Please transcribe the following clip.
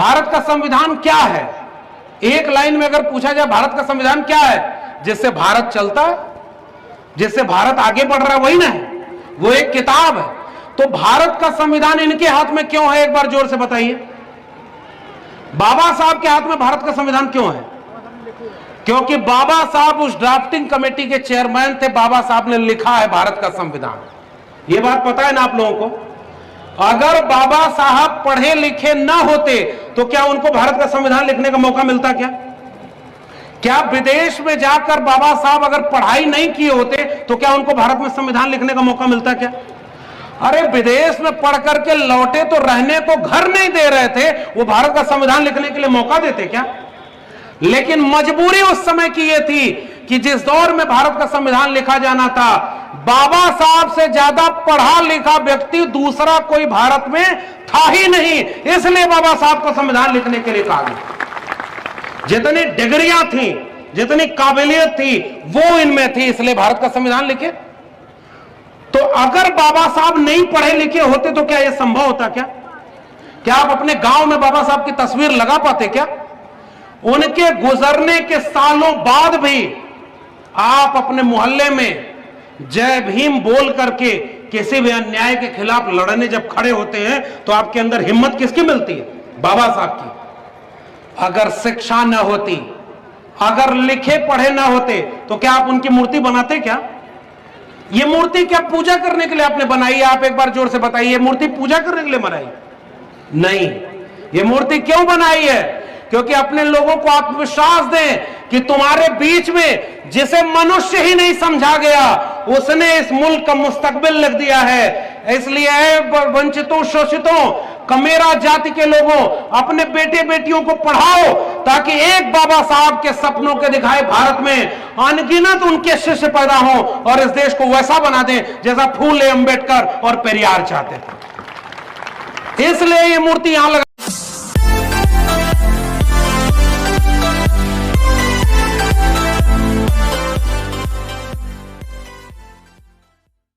भारत का संविधान क्या है? एक लाइन में अगर पूछा जाए भारत का संविधान क्या है, जिससे भारत चलता है, जिससे भारत आगे बढ़ रहा है, वही ना है, वो एक किताब है। तो भारत का संविधान इनके हाथ में क्यों है? एक बार जोर से बताइए। बाबा साहब के हाथ में भारत का संविधान क्यों है? क्योंकि बाबा साहब उस ड्राफ्टिंग कमेटी के चेयरमैन थे। बाबा साहब ने लिखा है भारत का संविधान। ये बात पता है ना आप लोगों को? अगर बाबा साहब पढ़े लिखे ना होते तो क्या उनको भारत का संविधान लिखने का मौका मिलता? क्या विदेश में जाकर बाबा साहब अगर पढ़ाई नहीं किए होते तो क्या उनको भारत में संविधान लिखने का मौका मिलता? क्या अरे विदेश में पढ़ करके लौटे तो रहने को घर नहीं दे रहे थे, वो भारत का संविधान लिखने के लिए मौका देते क्या? लेकिन मजबूरी उस समय की ये थी कि जिस दौर में भारत का संविधान लिखा जाना था, बाबा साहब से ज्यादा पढ़ा लिखा व्यक्ति दूसरा कोई भारत में था ही नहीं, इसलिए बाबा साहब को संविधान लिखने के लिए कहा गया। जितनी डिग्रियां थी, जितनी काबिलियत थी, वो इनमें थी, इसलिए भारत का संविधान लिखे। तो अगर बाबा साहब नहीं पढ़े लिखे होते तो क्या यह संभव होता? क्या आप अपने गांव में बाबा साहब की तस्वीर लगा पाते? क्या उनके गुजरने के सालों बाद भी आप अपने मोहल्ले में जय भीम बोल करके किसी भी अन्याय के खिलाफ लड़ने जब खड़े होते हैं तो आपके अंदर हिम्मत किसकी मिलती है? बाबा साहब की। अगर शिक्षा न होती, अगर लिखे पढ़े ना होते तो क्या आप उनकी मूर्ति बनाते? क्या ये मूर्ति क्या पूजा करने के लिए आपने बनाई है? आप एक बार जोर से बताइए, ये मूर्ति पूजा करने के लिए बनाई? नहीं। ये मूर्ति क्यों बनाई है? क्योंकि अपने लोगों को आत्मविश्वास दें कि तुम्हारे बीच में जिसे मनुष्य ही नहीं समझा गया, उसने इस मुल्क का मुस्तकबिल लिख दिया है। इसलिए वंचितों, शोषितों, कमेरा जाति के लोगों, अपने बेटे बेटियों को पढ़ाओ ताकि एक बाबा साहब के सपनों के दिखाए भारत में अनगिनत उनके शिष्य पैदा हो और इस देश को वैसा बना दें जैसा फूले, अंबेडकर और पेरियार चाहते थे। इसलिए ये मूर्ति यहां लगा